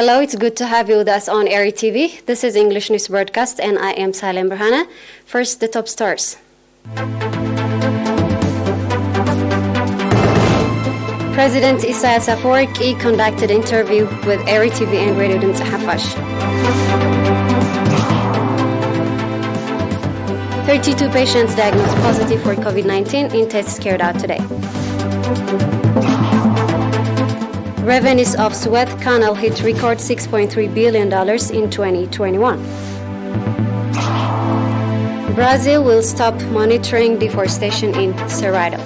Hello, it's good to have you with us on ERi-TV. This is English News Broadcast and I am Salem Berhana. First, the top stars. President ERi conducted interview with ERi-TV and Radio Dimtsi Hafash. 32 patients diagnosed positive for COVID-19 in tests carried out today. Revenues of Suez Canal hit record $6.3 billion in 2021. Brazil will stop monitoring deforestation in Cerrado.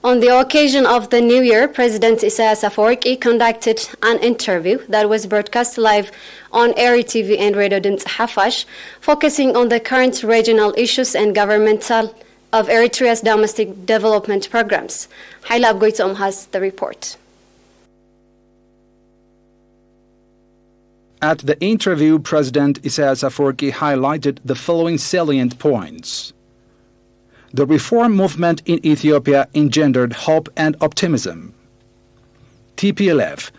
On the occasion of the New Year, President ERi conducted an interview that was broadcast live on ERi-TV and Radio Dimtsi Hafash, focusing on the current regional issues and governmental of Eritrea's domestic development programs. Haila Abgoitom has the report. At the interview, President ERi highlighted the following salient points. The reform movement in Ethiopia engendered hope and optimism. TPLF,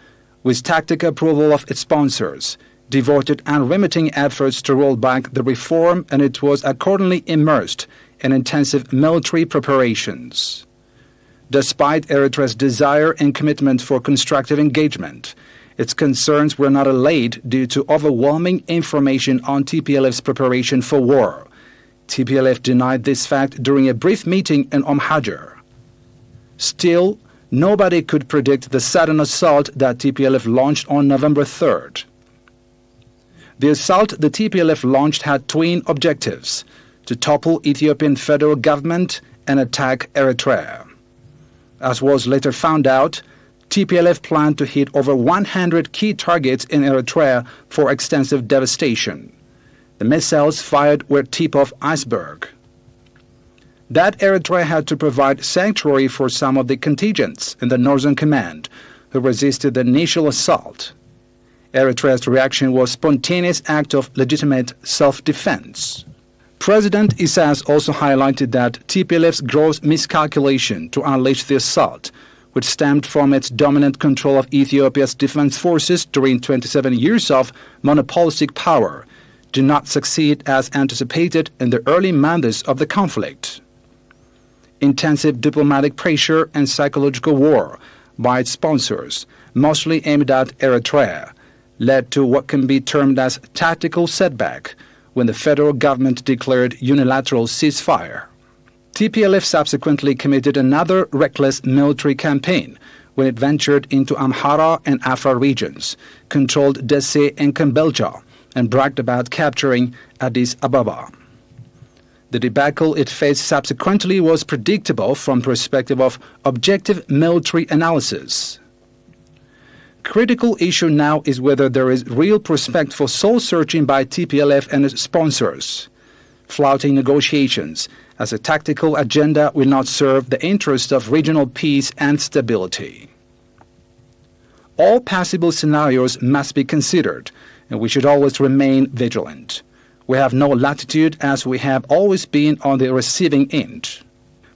with tactical approval of its sponsors, devoted unremitting efforts to roll back the reform, and it was accordingly immersed in intensive military preparations. Despite Eritrea's desire and commitment for constructive engagement, its concerns were not allayed due to overwhelming information on TPLF's preparation for war. TPLF denied this fact during a brief meeting in Hajar. Still, nobody could predict the sudden assault that TPLF launched on November 3rd. The assault the TPLF launched had twin objectives: to topple Ethiopian federal government and attack Eritrea. As was later found out, TPLF planned to hit over 100 key targets in Eritrea for extensive devastation. The missiles fired were tip of iceberg. That Eritrea had to provide sanctuary for some of the contingents in the Northern Command who resisted the initial assault. Eritrea's reaction was a spontaneous act of legitimate self-defense. President Isaias also highlighted that TPLF's gross miscalculation to unleash the assault, which stemmed from its dominant control of Ethiopia's defense forces during 27 years of monopolistic power, did not succeed as anticipated in the early months of the conflict. Intensive diplomatic pressure and psychological war by its sponsors, mostly aimed at Eritrea, led to what can be termed as tactical setback when the federal government declared unilateral ceasefire. TPLF subsequently committed another reckless military campaign when it ventured into Amhara and Afar regions, controlled Dessie and Kambelja, and bragged about capturing Addis Ababa. The debacle it faced subsequently was predictable from perspective of objective military analysis. Critical issue now is whether there is real prospect for soul-searching by TPLF and its sponsors. Flouting negotiations as a tactical agenda will not serve the interest of regional peace and stability. All possible scenarios must be considered, and we should always remain vigilant. We have no latitude as we have always been on the receiving end.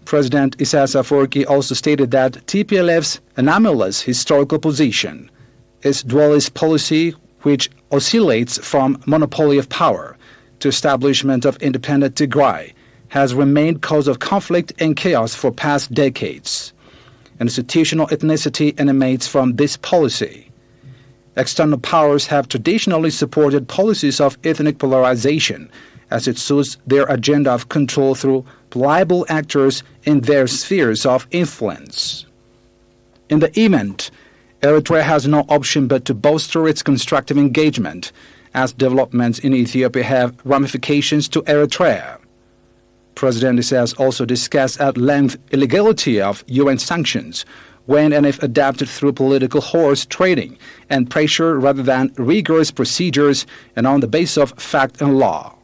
President ERi also stated that TPLF's anomalous historical position, its dualist policy which oscillates from monopoly of power to establishment of independent Tigray, has remained cause of conflict and chaos for past decades. Institutional ethnicity emanates from this policy. External powers have traditionally supported policies of ethnic polarization as it suits their agenda of control through pliable actors in their spheres of influence. In the event, Eritrea has no option but to bolster its constructive engagement, as developments in Ethiopia have ramifications to Eritrea. President Isaias also discussed at length illegality of UN sanctions, when and if adapted through political horse trading and pressure rather than rigorous procedures and on the basis of fact and law.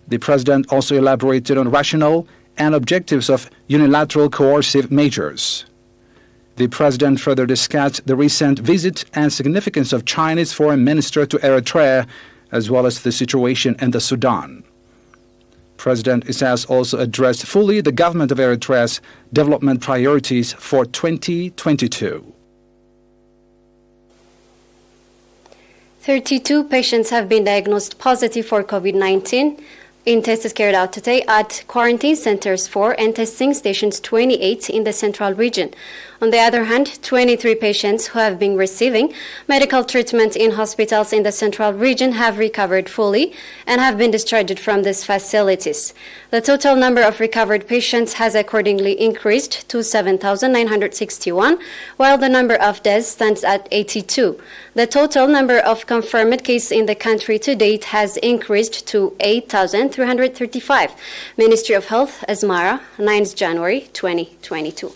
The President also elaborated on rationale and objectives of unilateral coercive measures. The President further discussed the recent visit and significance of Chinese Foreign Minister to Eritrea, as well as the situation in the Sudan. President Isaias also addressed fully the government of Eritrea's development priorities for 2022. 32 patients have been diagnosed positive for COVID-19 in tests carried out today at quarantine centers 4 and testing stations 28 in the central region. On the other hand, 23 patients who have been receiving medical treatment in hospitals in the central region have recovered fully and have been discharged from these facilities. The total number of recovered patients has accordingly increased to 7,961, while the number of deaths stands at 82. The total number of confirmed cases in the country to date has increased to 8,335. Ministry of Health, Asmara, 9th January 2022.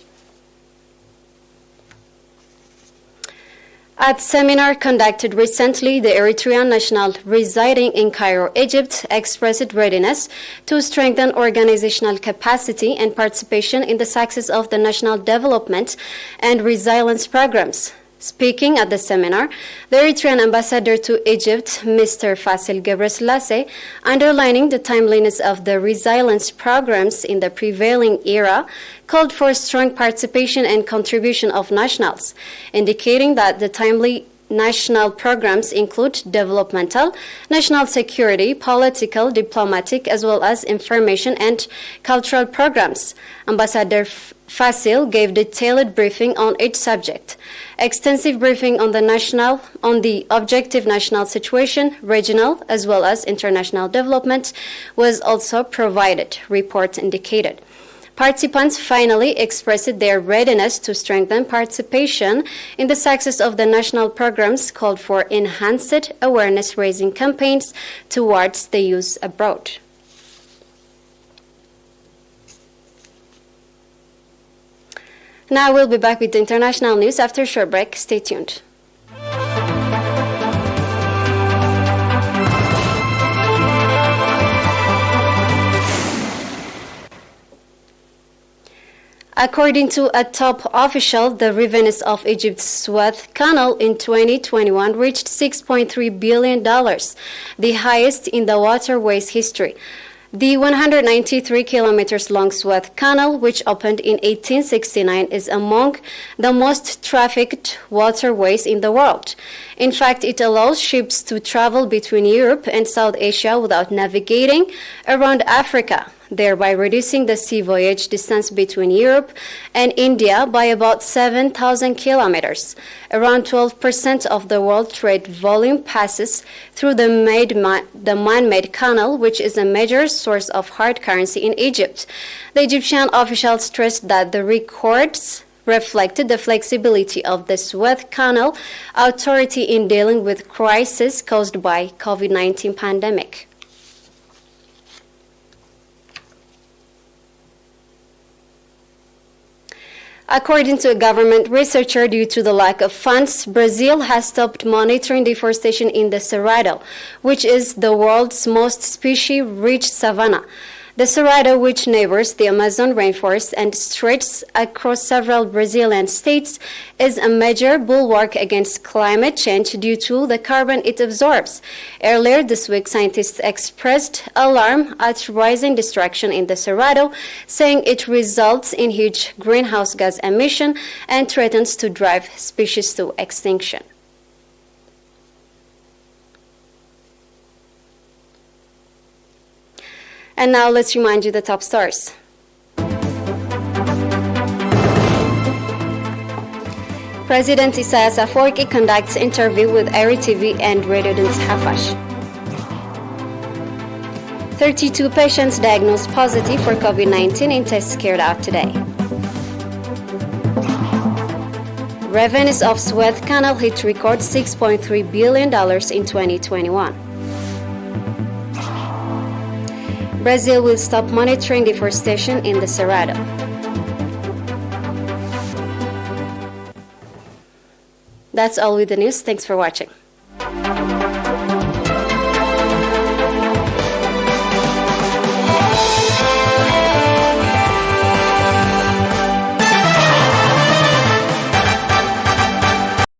At seminar conducted recently, the Eritrean national residing in Cairo, Egypt, expressed readiness to strengthen organizational capacity and participation in the success of the national development and resilience programs. Speaking at the seminar, the Eritrean ambassador to Egypt, Mr. Fasil Gebreselassie, underlining the timeliness of the resilience programs in the prevailing era, called for strong participation and contribution of nationals, indicating that the timely national programs include developmental, national security, political, diplomatic, as well as information and cultural programs. Ambassador Fasil gave detailed briefing on each subject. Extensive briefing on the objective national situation, regional, as well as international development was also provided, report indicated. Participants finally expressed their readiness to strengthen participation in the success of the national programs, called for enhanced awareness-raising campaigns towards the youth abroad. Now we'll be back with the international news after a short break. Stay tuned. According to a top official, the revenues of Egypt's Suez Canal in 2021 reached $6.3 billion, the highest in the waterway's history. The 193 kilometers long Suez Canal, which opened in 1869, is among the most trafficked waterways in the world. In fact, it allows ships to travel between Europe and South Asia without navigating around Africa, thereby reducing the sea voyage distance between Europe and India by about 7,000 kilometers. Around 12% of the world trade volume passes through the man-made canal, which is a major source of hard currency in Egypt. The Egyptian officials stressed that the records reflected the flexibility of the Suez Canal Authority in dealing with crisis caused by COVID-19 pandemic. According to a government researcher, due to the lack of funds, Brazil has stopped monitoring deforestation in the Cerrado, which is the world's most species-rich savanna. The Cerrado, which neighbors the Amazon rainforest and stretches across several Brazilian states, is a major bulwark against climate change due to the carbon it absorbs. Earlier this week, scientists expressed alarm at rising destruction in the Cerrado, saying it results in huge greenhouse gas emission and threatens to drive species to extinction. And now let's remind you the top stars. President Isaias Afwerki conducts interview with ERi-TV and Residence Hafash. 32 patients diagnosed positive for COVID-19 in tests carried out today. Revenues of Suez Canal hit record $6.3 billion in 2021. Brazil will stop monitoring deforestation in the Cerrado. That's all with the news. Thanks for watching.